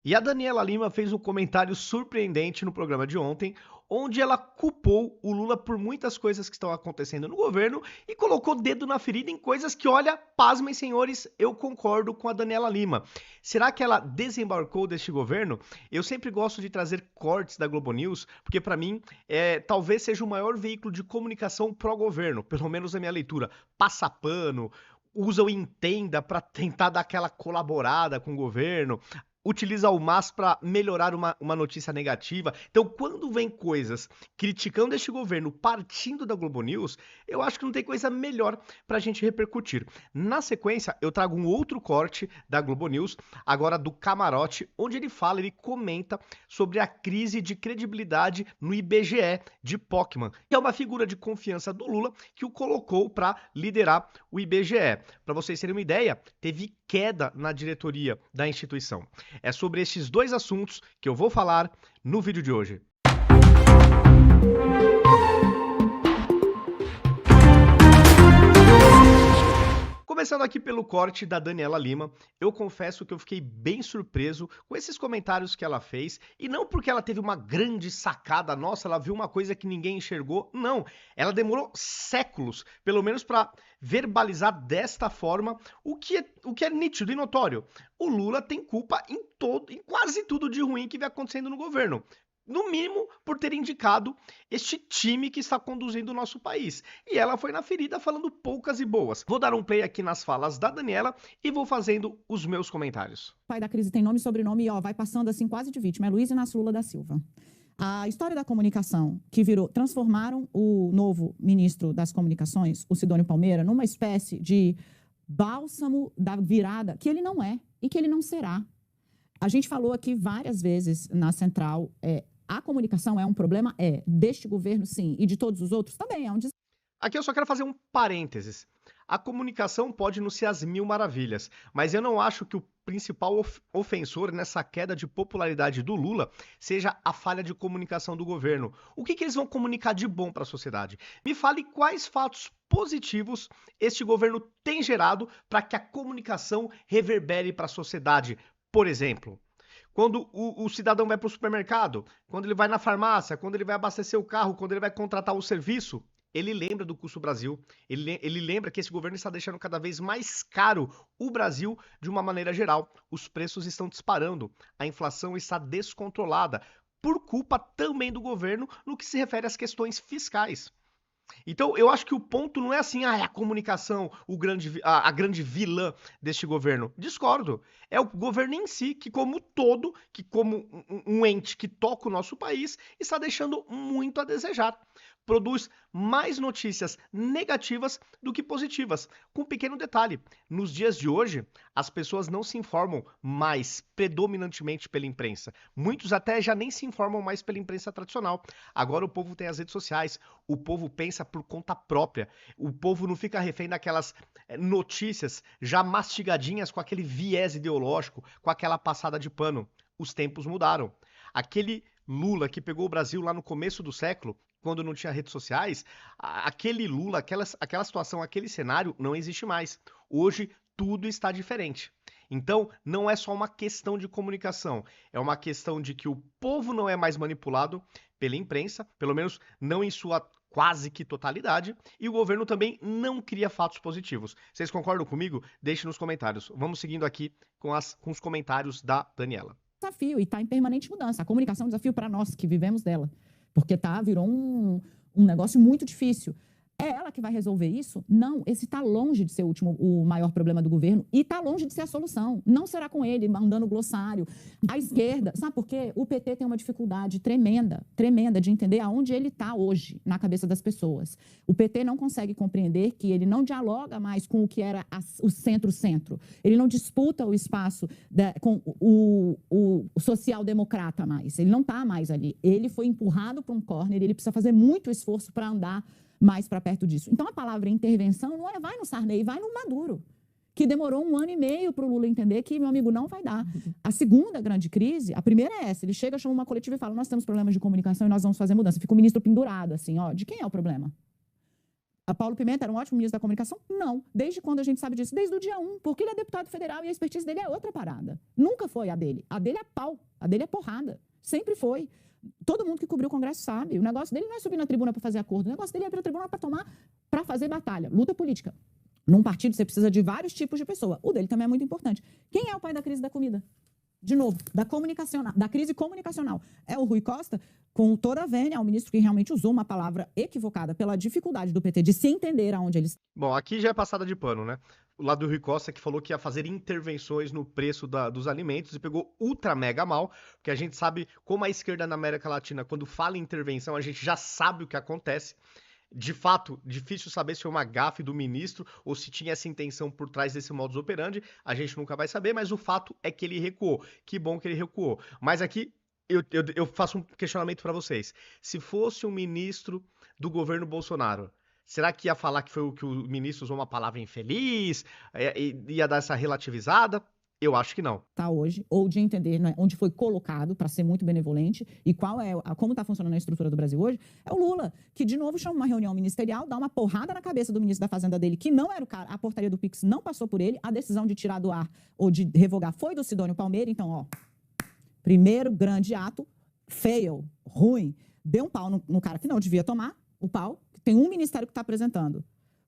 E a Daniela Lima fez um comentário surpreendente no programa de ontem, onde ela culpou o Lula por muitas coisas que estão acontecendo no governo e colocou dedo na ferida em coisas que, olha, pasmem senhores, eu concordo com a Daniela Lima. Será que ela desembarcou deste governo? Eu sempre gosto de trazer cortes da Globo News, porque para mim talvez seja o maior veículo de comunicação pró-governo, pelo menos na minha leitura. Passa pano, usa o Entenda para tentar dar aquela colaborada com o governo, utiliza o MAS para melhorar uma notícia negativa. Então, quando vem coisas criticando este governo partindo da Globo News, eu acho que não tem coisa melhor para a gente repercutir. Na sequência, eu trago um outro corte da Globo News, agora do Camarote, onde ele comenta sobre a crise de credibilidade no IBGE de Pockmann, que é uma figura de confiança do Lula que o colocou para liderar o IBGE. Para vocês terem uma ideia, teve queda na diretoria da instituição. É sobre estes dois assuntos que eu vou falar no vídeo de hoje. Começando aqui pelo corte da Daniela Lima, eu confesso que eu fiquei bem surpreso com esses comentários que ela fez, e não porque ela teve uma grande sacada, nossa, ela viu uma coisa que ninguém enxergou, não. Ela demorou séculos, pelo menos para verbalizar desta forma o que é nítido e notório. O Lula tem culpa em quase tudo de ruim que vem acontecendo no governo. No mínimo, por ter indicado este time que está conduzindo o nosso país. E ela foi na ferida falando poucas e boas. Vou dar um play aqui nas falas da Daniela e vou fazendo os meus comentários. O pai da crise tem nome e sobrenome e vai passando assim quase de vítima. É Luiz Inácio Lula da Silva. A história da comunicação que transformaram o novo ministro das comunicações, o Sidônio Palmeira, numa espécie de bálsamo da virada, que ele não é e que ele não será. A gente falou aqui várias vezes na Central, a comunicação é um problema? Deste governo, sim. E de todos os outros, também é um desafio. Aqui eu só quero fazer um parênteses. A comunicação pode não ser as mil maravilhas, mas eu não acho que o principal ofensor nessa queda de popularidade do Lula seja a falha de comunicação do governo. O que eles vão comunicar de bom para a sociedade? Me fale quais fatos positivos este governo tem gerado para que a comunicação reverbere para a sociedade. Por exemplo, quando o cidadão vai para o supermercado, quando ele vai na farmácia, quando ele vai abastecer o carro, quando ele vai contratar o serviço, ele lembra do custo Brasil, ele lembra que esse governo está deixando cada vez mais caro o Brasil de uma maneira geral. Os preços estão disparando, a inflação está descontrolada, por culpa também do governo no que se refere às questões fiscais. Então, eu acho que o ponto não é assim, é a comunicação, a grande vilã deste governo. Discordo. É o governo em si que, como todo, que como um ente que toca o nosso país, está deixando muito a desejar. Produz mais notícias negativas do que positivas. Com um pequeno detalhe: nos dias de hoje, as pessoas não se informam mais predominantemente pela imprensa. Muitos até já nem se informam mais pela imprensa tradicional. Agora o povo tem as redes sociais, o povo pensa por conta própria. O povo não fica refém daquelas notícias já mastigadinhas com aquele viés ideológico, com aquela passada de pano. Os tempos mudaram. Aquele Lula que pegou o Brasil lá no começo do século, quando não tinha redes sociais, aquele Lula, aquela situação, aquele cenário não existe mais. Hoje tudo está diferente. Então, não é só uma questão de comunicação, é uma questão de que o povo não é mais manipulado pela imprensa, pelo menos não em sua quase que totalidade, e o governo também não cria fatos positivos. Vocês concordam comigo? Deixe nos comentários. Vamos seguindo aqui com os comentários da Daniela. Desafio e está em permanente mudança. A comunicação é um desafio para nós que vivemos dela, porque virou um negócio muito difícil. É ela que vai resolver isso? Não, esse está longe de ser o maior problema do governo e está longe de ser a solução. Não será com ele mandando glossário. A esquerda, sabe por quê? O PT tem uma dificuldade tremenda, tremenda de entender aonde ele está hoje na cabeça das pessoas. O PT não consegue compreender que ele não dialoga mais com o que era o centro-centro. Ele não disputa o espaço com o social-democrata mais. Ele não está mais ali. Ele foi empurrado para um corner, ele precisa fazer muito esforço para andar mais para perto disso. Então, a palavra intervenção não vai no Sarney, vai no Maduro, que demorou 1 ano e meio para o Lula entender que, meu amigo, não vai dar. A segunda grande crise, a primeira é essa, ele chega, chama uma coletiva e fala, nós temos problemas de comunicação e nós vamos fazer mudança. Fica o ministro pendurado, assim, de quem é o problema? A Paulo Pimenta era um ótimo ministro da comunicação? Não. Desde quando a gente sabe disso? Desde o dia 1, porque ele é deputado federal e a expertise dele é outra parada. Nunca foi a dele. A dele é pau, a dele é porrada. Sempre foi. Todo mundo que cobriu o Congresso sabe. O negócio dele não é subir na tribuna para fazer acordo. O negócio dele é ir para a tribuna para fazer batalha, luta política. Num partido você precisa de vários tipos de pessoa. O dele também é muito importante. Quem é o pai da crise da comida? De novo, da crise comunicacional. É o Rui Costa, com toda a vênia, é um ministro que realmente usou uma palavra equivocada pela dificuldade do PT de se entender aonde eles... Bom, aqui já é passada de pano, né? O lado do Rui Costa que falou que ia fazer intervenções no preço dos alimentos e pegou ultra mega mal, porque a gente sabe como a esquerda na América Latina, quando fala em intervenção, a gente já sabe o que acontece. De fato, difícil saber se foi uma gafe do ministro ou se tinha essa intenção por trás desse modus operandi. A gente nunca vai saber, mas o fato é que ele recuou. Que bom que ele recuou. Mas aqui eu faço um questionamento para vocês. Se fosse um ministro do governo Bolsonaro, será que ia falar que foi o que o ministro usou uma palavra infeliz? Ia dar essa relativizada? Eu acho que não. Tá hoje, ou de entender, né, onde foi colocado para ser muito benevolente e como está funcionando a estrutura do Brasil hoje, é o Lula, que de novo chama uma reunião ministerial, dá uma porrada na cabeça do ministro da Fazenda dele, que não era o cara, a portaria do Pix não passou por ele, a decisão de tirar do ar ou de revogar foi do Sidônio Palmeira, então, ó, primeiro grande ato, fail, ruim, deu um pau no cara que não devia tomar, o pau, tem um ministério que está apresentando.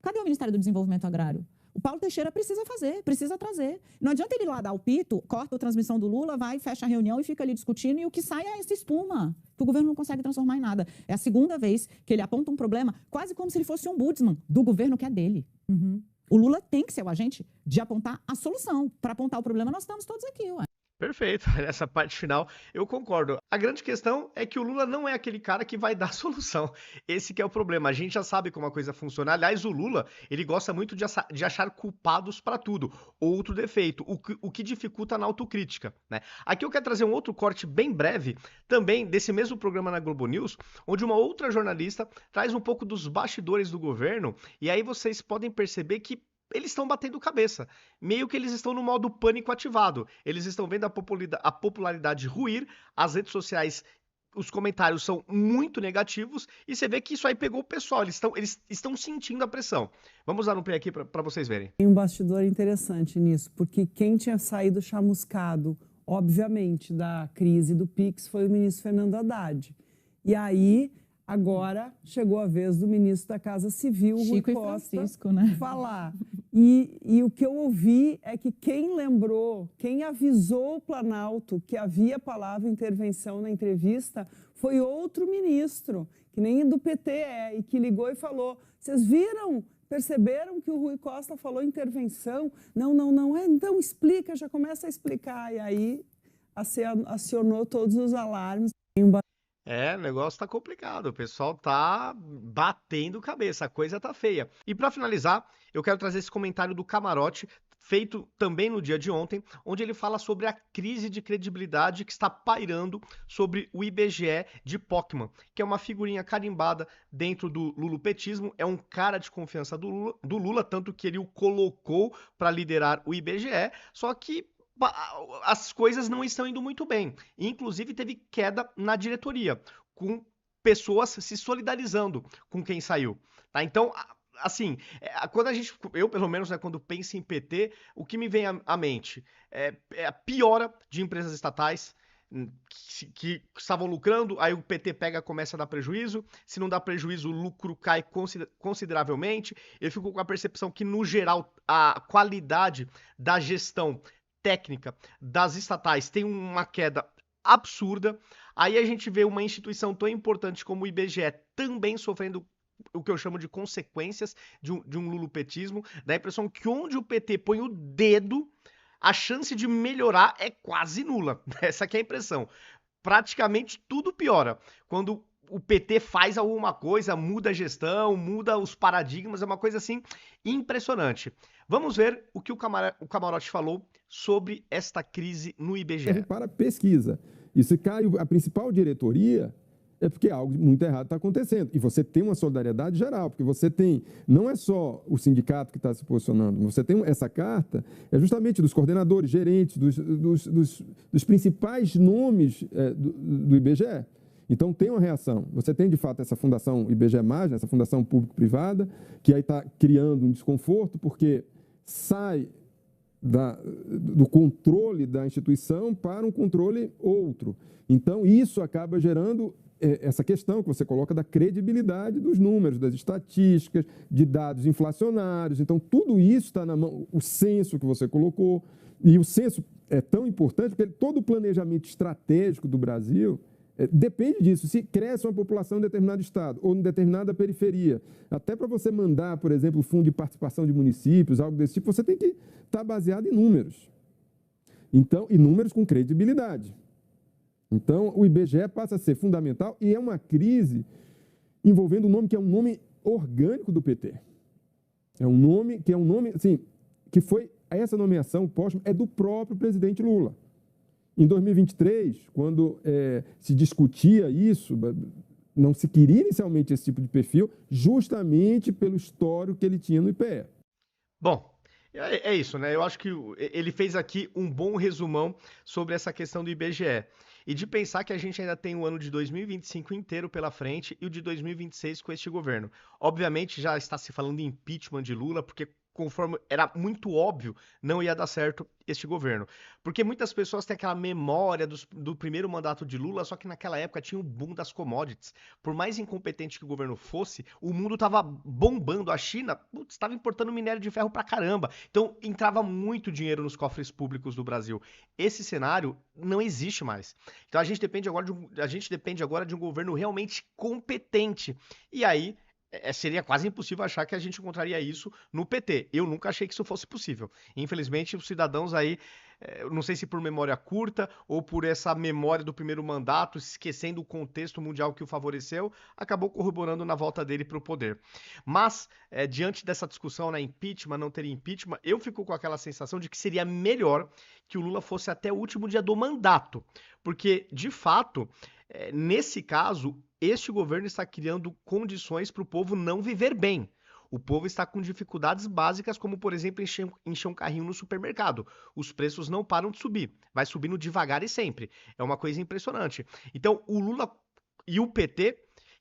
Cadê o Ministério do Desenvolvimento Agrário? O Paulo Teixeira precisa fazer, precisa trazer. Não adianta ele ir lá dar o pito, corta a transmissão do Lula, vai, fecha a reunião e fica ali discutindo, e o que sai é essa espuma, que o governo não consegue transformar em nada. É a segunda vez que ele aponta um problema, quase como se ele fosse um ombudsman do governo que é dele. Uhum. O Lula tem que ser o agente de apontar a solução. Para apontar o problema, nós estamos todos aqui, ué. Perfeito, nessa parte final eu concordo. A grande questão é que o Lula não é aquele cara que vai dar solução. Esse que é o problema. A gente já sabe como a coisa funciona. Aliás, o Lula, ele gosta muito de achar culpados para tudo. Outro defeito, o que dificulta na autocrítica, né? Aqui eu quero trazer um outro corte bem breve, também desse mesmo programa na Globo News, onde uma outra jornalista traz um pouco dos bastidores do governo, e aí vocês podem perceber que eles estão batendo cabeça. Meio que eles estão no modo pânico ativado. Eles estão vendo a popularidade ruir, as redes sociais, os comentários são muito negativos, e você vê que isso aí pegou o pessoal. Eles estão sentindo a pressão. Vamos dar um play aqui para vocês verem. Tem um bastidor interessante nisso, porque quem tinha saído chamuscado, obviamente, da crise do Pix foi o ministro Fernando Haddad. E aí... Agora chegou a vez do ministro da Casa Civil, Rui Costa, né, falar. E o que eu ouvi é que quem lembrou, quem avisou o Planalto que havia palavra intervenção na entrevista foi outro ministro, que nem do PT e que ligou e falou, vocês viram, perceberam que o Rui Costa falou intervenção? Não, então explica, já começa a explicar. E aí acionou todos os alarmes. O negócio tá complicado, o pessoal tá batendo cabeça, a coisa tá feia. E para finalizar, eu quero trazer esse comentário do Camarote, feito também no dia de ontem, onde ele fala sobre a crise de credibilidade que está pairando sobre o IBGE de Pockmann, que é uma figurinha carimbada dentro do lulopetismo, é um cara de confiança do Lula, tanto que ele o colocou para liderar o IBGE, só que as coisas não estão indo muito bem. Inclusive, teve queda na diretoria, com pessoas se solidarizando com quem saiu. Tá? Então, assim, quando eu pelo menos, né, quando penso em PT, o que me vem à mente é a piora de empresas estatais que estavam lucrando, aí o PT começa a dar prejuízo, se não dá prejuízo, o lucro cai consideravelmente. Eu fico com a percepção que, no geral, a qualidade da gestão técnica das estatais tem uma queda absurda. Aí a gente vê uma instituição tão importante como o IBGE também sofrendo o que eu chamo de consequências de um lulopetismo. Dá a impressão que onde o PT põe o dedo, a chance de melhorar é quase nula. Essa aqui é a impressão. Praticamente tudo piora. Quando o PT faz alguma coisa, muda a gestão, muda os paradigmas, é uma coisa assim impressionante. Vamos ver o que o Camarote falou sobre esta crise no IBGE. Para pesquisa. E se cai a principal diretoria, é porque algo muito errado está acontecendo. E você tem uma solidariedade geral, porque você tem, não é só o sindicato que está se posicionando, você tem essa carta, é justamente dos coordenadores, gerentes, dos principais nomes do IBGE. Então, tem uma reação. Você tem, de fato, essa fundação IBGE+, essa fundação público-privada, que aí está criando um desconforto, porque sai do controle da instituição para um controle outro. Então, isso acaba gerando essa questão que você coloca da credibilidade dos números, das estatísticas, de dados inflacionários. Então, tudo isso está na mão, o censo que você colocou. E o censo é tão importante porque todo o planejamento estratégico do Brasil depende disso. Se cresce uma população em determinado estado ou em determinada periferia, até para você mandar, por exemplo, o fundo de participação de municípios, algo desse tipo, você tem que estar baseado em números. Então, e números com credibilidade. Então, o IBGE passa a ser fundamental e é uma crise envolvendo um nome que é um nome orgânico do PT. É um nome, assim, que foi, essa nomeação póstuma é do próprio presidente Lula. Em 2023, quando se discutia isso, não se queria inicialmente esse tipo de perfil, justamente pelo histórico que ele tinha no IPE. Bom, é isso, né? Eu acho que ele fez aqui um bom resumão sobre essa questão do IBGE. E de pensar que a gente ainda tem o ano de 2025 inteiro pela frente e o de 2026 com este governo. Obviamente já está se falando em impeachment de Lula, porque conforme era muito óbvio, não ia dar certo este governo. Porque muitas pessoas têm aquela memória do primeiro mandato de Lula, só que naquela época tinha o boom das commodities. Por mais incompetente que o governo fosse, o mundo estava bombando. A China estava importando minério de ferro pra caramba. Então entrava muito dinheiro nos cofres públicos do Brasil. Esse cenário não existe mais. Então a gente depende agora de um governo realmente competente. E aí seria quase impossível achar que a gente encontraria isso no PT. Eu nunca achei que isso fosse possível. Infelizmente, os cidadãos aí, não sei se por memória curta ou por essa memória do primeiro mandato, esquecendo o contexto mundial que o favoreceu, acabou corroborando na volta dele para o poder. Mas, diante dessa discussão, né, impeachment, não teria impeachment, eu fico com aquela sensação de que seria melhor que o Lula fosse até o último dia do mandato. Porque, de fato, nesse caso, este governo está criando condições para o povo não viver bem. O povo está com dificuldades básicas, como, por exemplo, encher um carrinho no supermercado. Os preços não param de subir. Vai subindo devagar e sempre. É uma coisa impressionante. Então, o Lula e o PT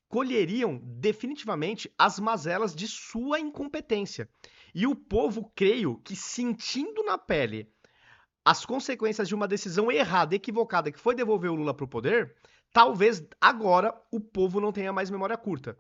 colheriam definitivamente as mazelas de sua incompetência. E o povo, creio que sentindo na pele as consequências de uma decisão errada, equivocada, que foi devolver o Lula para o poder, talvez agora o povo não tenha mais memória curta.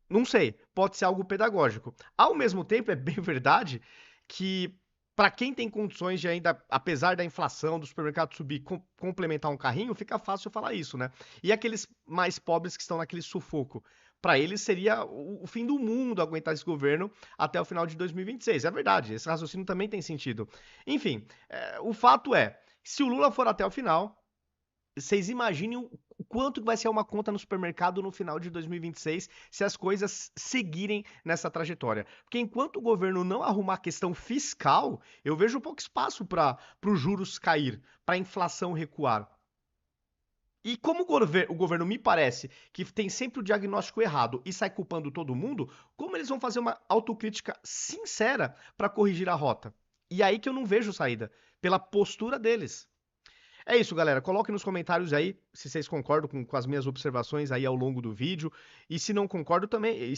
Não sei, pode ser algo pedagógico. Ao mesmo tempo, é bem verdade que para quem tem condições de ainda, apesar da inflação, do supermercado subir, complementar um carrinho, fica fácil falar isso, né? E aqueles mais pobres que estão naquele sufoco? Para eles seria o fim do mundo aguentar esse governo até o final de 2026. É verdade, esse raciocínio também tem sentido. Enfim, o fato é, se o Lula for até o final, vocês imaginem o quanto vai ser uma conta no supermercado no final de 2026 se as coisas seguirem nessa trajetória. Porque enquanto o governo não arrumar a questão fiscal, eu vejo pouco espaço para os juros cair, para a inflação recuar. E como o governo me parece que tem sempre o diagnóstico errado e sai culpando todo mundo, como eles vão fazer uma autocrítica sincera para corrigir a rota? E aí que eu não vejo saída, pela postura deles. É isso, galera. Coloquem nos comentários aí se vocês concordam com as minhas observações aí ao longo do vídeo. E se não concordam também,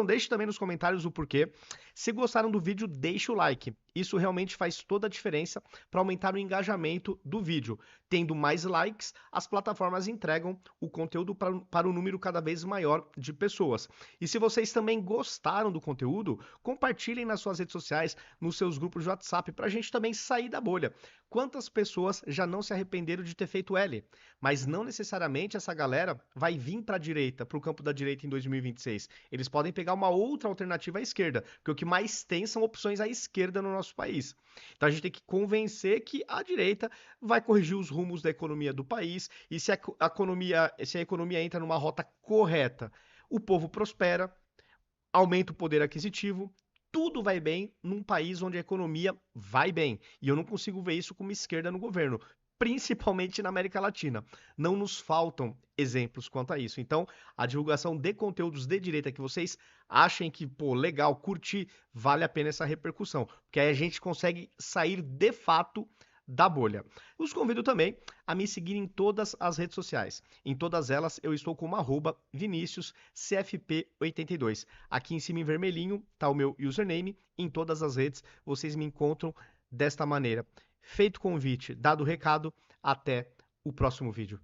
deixe também nos comentários o porquê. Se gostaram do vídeo, deixe o like. Isso realmente faz toda a diferença para aumentar o engajamento do vídeo. Tendo mais likes, as plataformas entregam o conteúdo para um número cada vez maior de pessoas. E se vocês também gostaram do conteúdo, compartilhem nas suas redes sociais, nos seus grupos de WhatsApp, para a gente também sair da bolha. Quantas pessoas já não se arrependeram de ter feito L? Mas não necessariamente essa galera vai vir para a direita, para o campo da direita em 2026. Eles podem pegar uma outra alternativa à esquerda, porque o que mais tem são opções à esquerda no nosso país. Então a gente tem que convencer que a direita vai corrigir os rumos da economia do país e se a economia entra numa rota correta, o povo prospera, aumenta o poder aquisitivo, tudo vai bem num país onde a economia vai bem. E eu não consigo ver isso como esquerda no governo, principalmente na América Latina. Não nos faltam exemplos quanto a isso. Então, a divulgação de conteúdos de direita que vocês achem que, pô, legal, curtir, vale a pena essa repercussão. Porque aí a gente consegue sair de fato da bolha. Os convido também a me seguir em todas as redes sociais. Em todas elas eu estou como @ViniciusCFP82. Aqui em cima em vermelhinho está o meu username. Em todas as redes vocês me encontram desta maneira. Feito o convite, dado o recado, até o próximo vídeo.